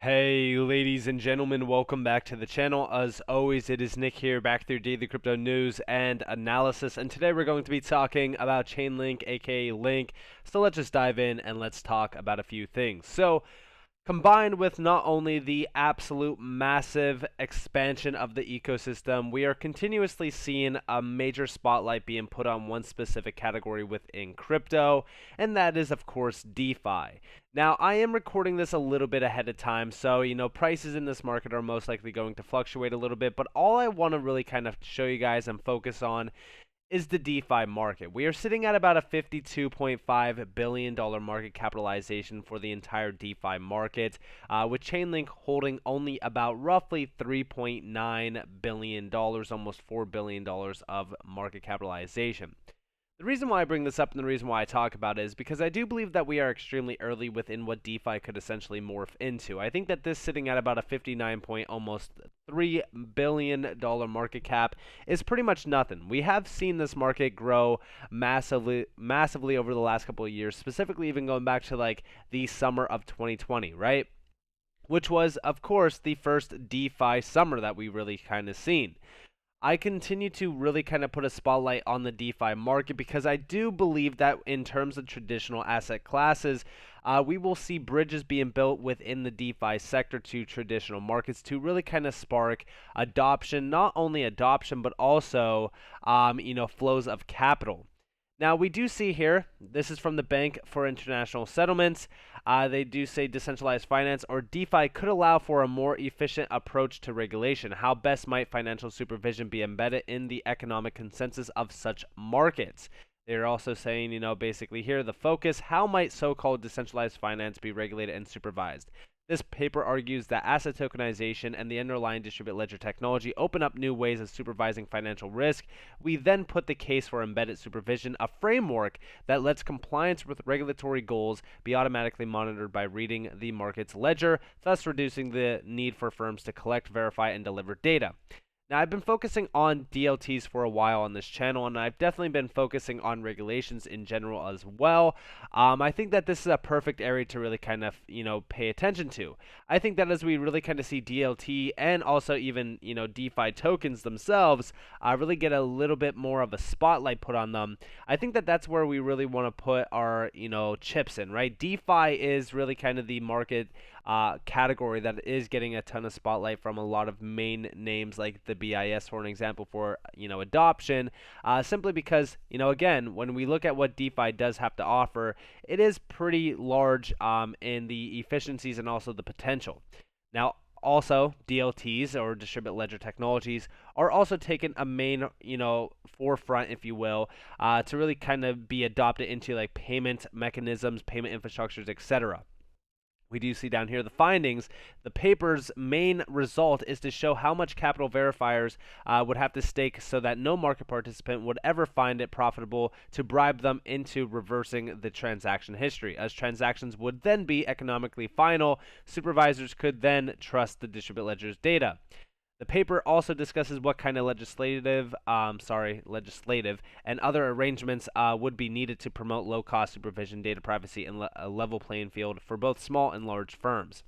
Hey ladies and gentlemen, welcome back to the channel. As always, it is Nick here, back through daily crypto news and analysis, and today we're going to be talking about Chainlink, aka Link. So let's just dive in and let's talk about a few things. Combined with not only the absolute massive expansion of the ecosystem, we are continuously seeing a major spotlight being put on one specific category within crypto, and that is, of course, DeFi. Now, I am recording this a little bit ahead of time, so, prices in this market are most likely going to fluctuate a little bit, but all I want to really kind of show you guys and focus on is the DeFi market. We are sitting at about a $52.5 billion market capitalization for the entire DeFi market, with Chainlink holding only about roughly $3.9 billion, almost $4 billion of market capitalization. The reason why I bring this up and the reason why I talk about it is because I do believe that we are extremely early within what DeFi could essentially morph into. I think that this sitting at about a 59 point almost $3 billion market cap is pretty much nothing. We have seen this market grow massively over the last couple of years, specifically even going back to like the summer of 2020, right? Which was, of course, the first DeFi summer that we really kind of seen. I continue to really kind of put a spotlight on the DeFi market because I do believe that in terms of traditional asset classes, we will see bridges being built within the DeFi sector to traditional markets to really kind of spark adoption, not only adoption, but also, flows of capital. Now, we do see here, this is from the Bank for International Settlements. They do say decentralized finance or DeFi could allow for a more efficient approach to regulation. How best might financial supervision be embedded in the economic consensus of such markets? They're also saying, basically here, the focus, how might so-called decentralized finance be regulated and supervised? This paper argues that asset tokenization and the underlying distributed ledger technology open up new ways of supervising financial risk. We then put the case for embedded supervision, a framework that lets compliance with regulatory goals be automatically monitored by reading the market's ledger, thus reducing the need for firms to collect, verify, and deliver data. Now, I've been focusing on DLTs for a while on this channel, and I've definitely been focusing on regulations in general as well. I think that this is a perfect area to really kind of, pay attention to. I think that as we really kind of see DLT and also even, DeFi tokens themselves really get a little bit more of a spotlight put on them, I think that that's where we really want to put our, chips in, right? DeFi is really kind of the market category that is getting a ton of spotlight from a lot of main names like the BIS, for an example, for adoption, simply because again, when we look at what DeFi does have to offer, it is pretty large in the efficiencies and also the potential. Now, also, DLTs or distributed ledger technologies are also taking a main, forefront, if you will, to really kind of be adopted into like payment mechanisms, payment infrastructures, etc. We do see down here the findings. The paper's main result is to show how much capital verifiers would have to stake so that no market participant would ever find it profitable to bribe them into reversing the transaction history. As transactions would then be economically final, supervisors could then trust the distributed ledger's data. The paper also discusses what kind of legislative and other arrangements would be needed to promote low-cost supervision, data privacy, and a level playing field for both small and large firms.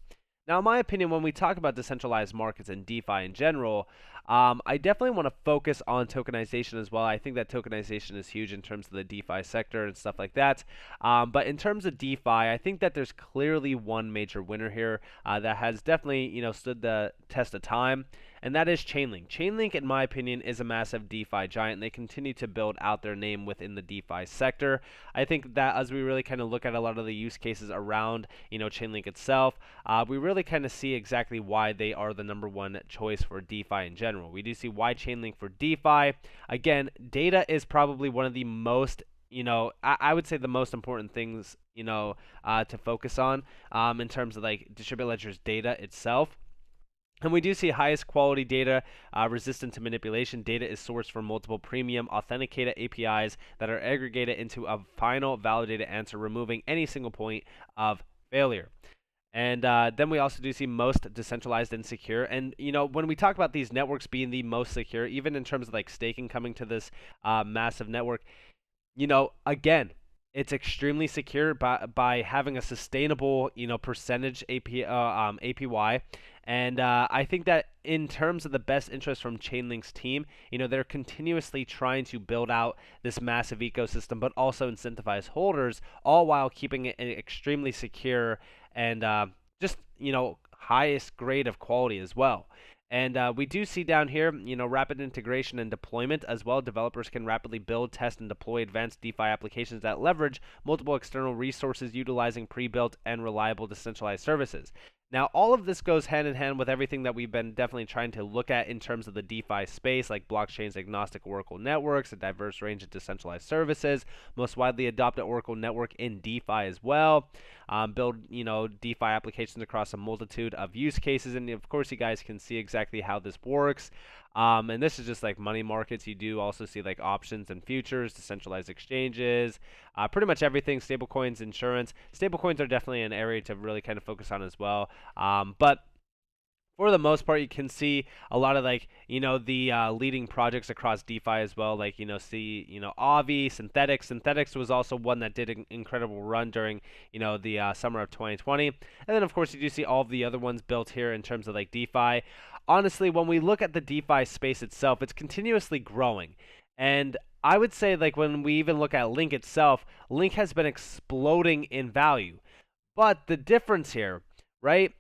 Now, in my opinion, when we talk about decentralized markets and DeFi in general, I definitely want to focus on tokenization as well. I think that tokenization is huge in terms of the DeFi sector and stuff like that. But in terms of DeFi, I think that there's clearly one major winner here that has definitely, stood the test of time, and that is Chainlink. Chainlink, in my opinion, is a massive DeFi giant. They continue to build out their name within the DeFi sector. I think that as we really kind of look at a lot of the use cases around, Chainlink itself, we really kind of see exactly why they are the number one choice for DeFi in general. We do see why Chainlink for DeFi. Again, data is probably one of the most I would say the most important things, to focus on in terms of like distributed ledger's data itself. And we do see highest quality data resistant to manipulation. Data is sourced from multiple premium authenticated APIs that are aggregated into a final validated answer, removing any single point of failure. And then we also do see most decentralized and secure. And, when we talk about these networks being the most secure, even in terms of like staking coming to this massive network, again, It's extremely secure by having a sustainable, percentage APY, and I think that in terms of the best interest from Chainlink's team, they're continuously trying to build out this massive ecosystem, but also incentivize holders, all while keeping it extremely secure and just highest grade of quality as well. And we do see down here, rapid integration and deployment as well. Developers can rapidly build, test, and deploy advanced DeFi applications that leverage multiple external resources utilizing pre-built and reliable decentralized services. Now, all of this goes hand in hand with everything that we've been definitely trying to look at in terms of the DeFi space, like blockchains, agnostic Oracle networks, a diverse range of decentralized services, most widely adopted Oracle network in DeFi as well. Build, DeFi applications across a multitude of use cases, and of course, you guys can see exactly how this works. And this is just like money markets. You do also see like options and futures, decentralized exchanges, pretty much everything, stablecoins, insurance. Stablecoins are definitely an area to really kind of focus on as well. But for the most part, you can see a lot of like the leading projects across DeFi as well. Like Avi, Synthetics. Synthetics was also one that did an incredible run during the summer of 2020. And then of course you do see all of the other ones built here in terms of like DeFi. Honestly, when we look at the DeFi space itself, it's continuously growing, and I would say like when we even look at Link itself, Link has been exploding in value. But the difference here, right?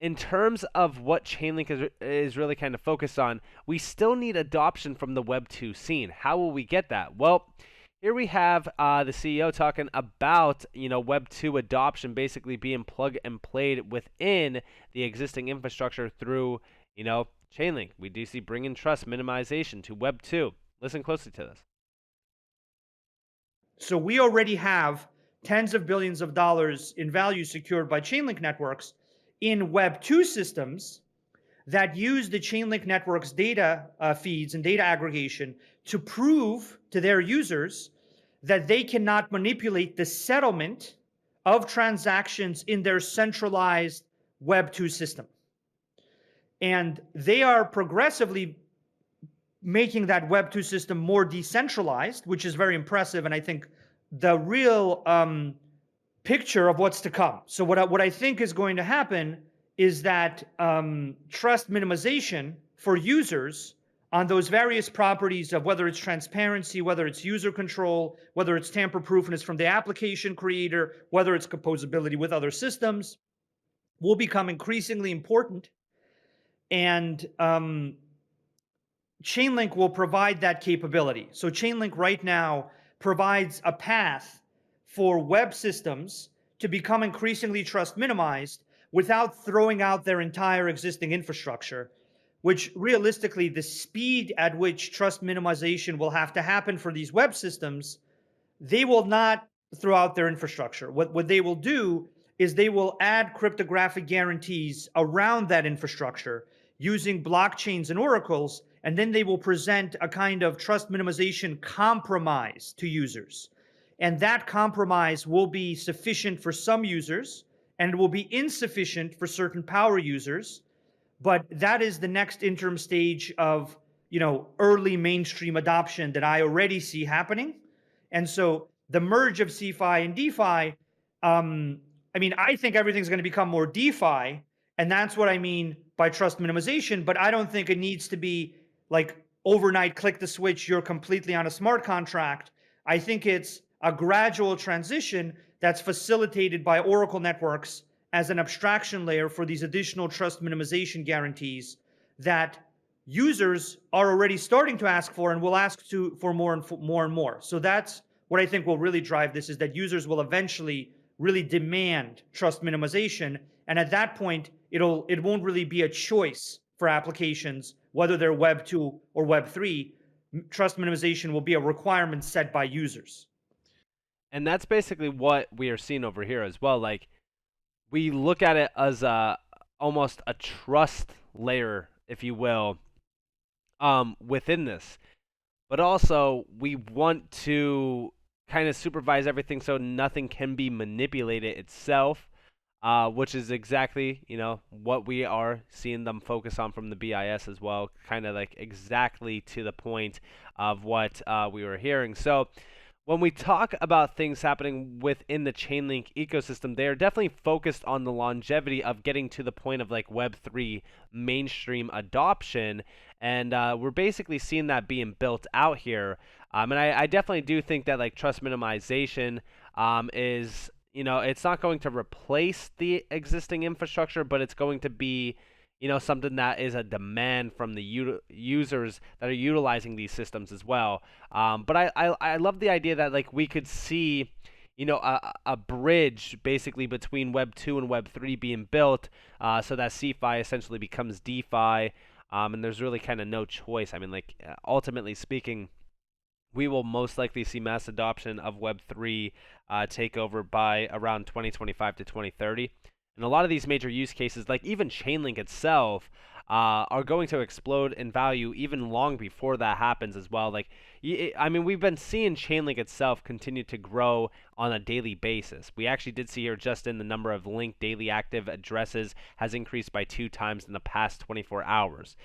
In terms of what Chainlink is really kind of focused on, we still need adoption from the Web2 scene. How will we get that? Well, here we have the CEO talking about Web2 adoption basically being plug and played within the existing infrastructure through Chainlink. We do see bringing trust minimization to Web2. Listen closely to this. So we already have tens of billions of dollars in value secured by Chainlink networks in Web2 systems that use the Chainlink network's data feeds and data aggregation to prove to their users that they cannot manipulate the settlement of transactions in their centralized Web2 system. And they are progressively making that Web2 system more decentralized, which is very impressive, and I think the real picture of what's to come. So what I think is going to happen is that trust minimization for users on those various properties of whether it's transparency, whether it's user control, whether it's tamper-proofness from the application creator, whether it's composability with other systems, will become increasingly important. And Chainlink will provide that capability. So Chainlink right now provides a path for web systems to become increasingly trust minimized without throwing out their entire existing infrastructure, which realistically, the speed at which trust minimization will have to happen for these web systems, they will not throw out their infrastructure. What they will do is they will add cryptographic guarantees around that infrastructure using blockchains and oracles, and then they will present a kind of trust minimization compromise to users. And that compromise will be sufficient for some users, and it will be insufficient for certain power users. But that is the next interim stage of early mainstream adoption that I already see happening. And so the merge of CeFi and DeFi, I think everything's going to become more DeFi, and that's what I mean by trust minimization, but I don't think it needs to be like overnight click the switch, you're completely on a smart contract. I think it's a gradual transition that's facilitated by Oracle networks as an abstraction layer for these additional trust minimization guarantees that users are already starting to ask for and will ask for more and more. So that's what I think will really drive this, is that users will eventually really demand trust minimization. And at that point, it won't really be a choice for applications, whether they're Web 2 or Web 3. Trust minimization will be a requirement set by users. And that's basically what we are seeing over here as well. Like, we look at it as almost a trust layer, if you will, within this. But also, we want to kind of supervise everything so nothing can be manipulated itself, which is exactly, what we are seeing them focus on from the BIS as well, kind of like exactly to the point of what we were hearing. So when we talk about things happening within the Chainlink ecosystem, they are definitely focused on the longevity of getting to the point of like Web3 mainstream adoption, and we're basically seeing that being built out here. And I definitely do think that like trust minimization is, it's not going to replace the existing infrastructure, but it's going to be, something that is a demand from the users that are utilizing these systems as well. But I love the idea that like we could see, a bridge basically between Web 2 and Web 3 being built, so that CeFi essentially becomes DeFi, and there's really kind of no choice. I mean, like ultimately speaking, we will most likely see mass adoption of Web3 take over by around 2025 to 2030. And a lot of these major use cases, like even Chainlink itself, are going to explode in value even long before that happens as well. Like, I mean, we've been seeing Chainlink itself continue to grow on a daily basis. We actually did see here just in the number of linked daily active addresses has increased by 2 times in the past 24 hours.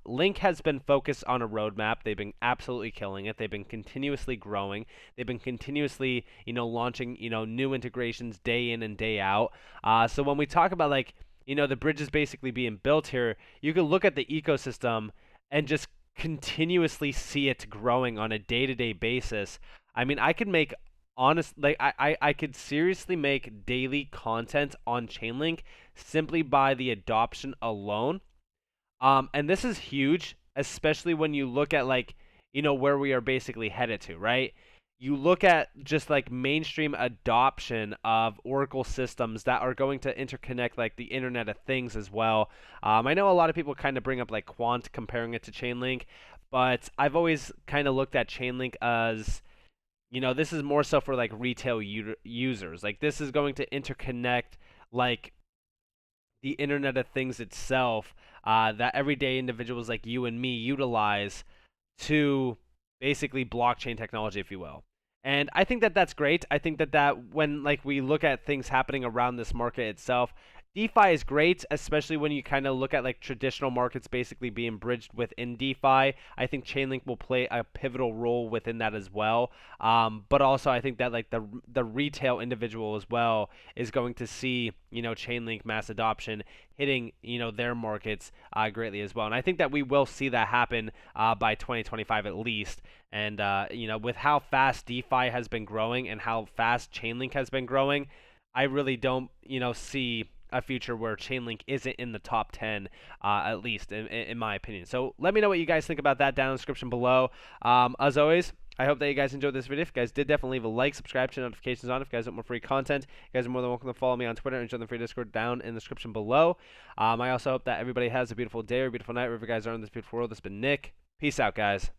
Link has been focused on a roadmap. They've been absolutely killing it. They've been continuously growing. They've been continuously, launching, new integrations day in and day out. So when we talk about like, the bridge is basically being built here, you can look at the ecosystem and just continuously see it growing on a day-to-day basis. I mean, I could make honest like I could seriously make daily content on Chainlink simply by the adoption alone. And this is huge, especially when you look at like, where we are basically headed to, right? You look at just like mainstream adoption of Oracle systems that are going to interconnect like the Internet of Things as well. I know a lot of people kind of bring up like Quant comparing it to Chainlink, but I've always kind of looked at Chainlink as, this is more so for like retail users. Like this is going to interconnect like the Internet of Things itself, that everyday individuals like you and me utilize to basically blockchain technology, if you will. And I think that that's great. I think that when like we look at things happening around this market itself, DeFi is great, especially when you kind of look at like traditional markets basically being bridged within DeFi. I think Chainlink will play a pivotal role within that as well. But also I think that like the retail individual as well is going to see, Chainlink mass adoption hitting, their markets greatly as well. And I think that we will see that happen by 2025 at least. And with how fast DeFi has been growing and how fast Chainlink has been growing, I really don't, see a future where Chainlink isn't in the top 10, at least in my opinion. So let me know what you guys think about that down in the description below. As always, I hope that you guys enjoyed this video. If you guys did, definitely leave a like, subscribe, turn notifications on. If you guys want more free content, you guys are more than welcome to follow me on Twitter and join the free Discord down in the description below. I also hope that everybody has a beautiful day or a beautiful night wherever you guys are in this beautiful world. This has been Nick. Peace out, guys.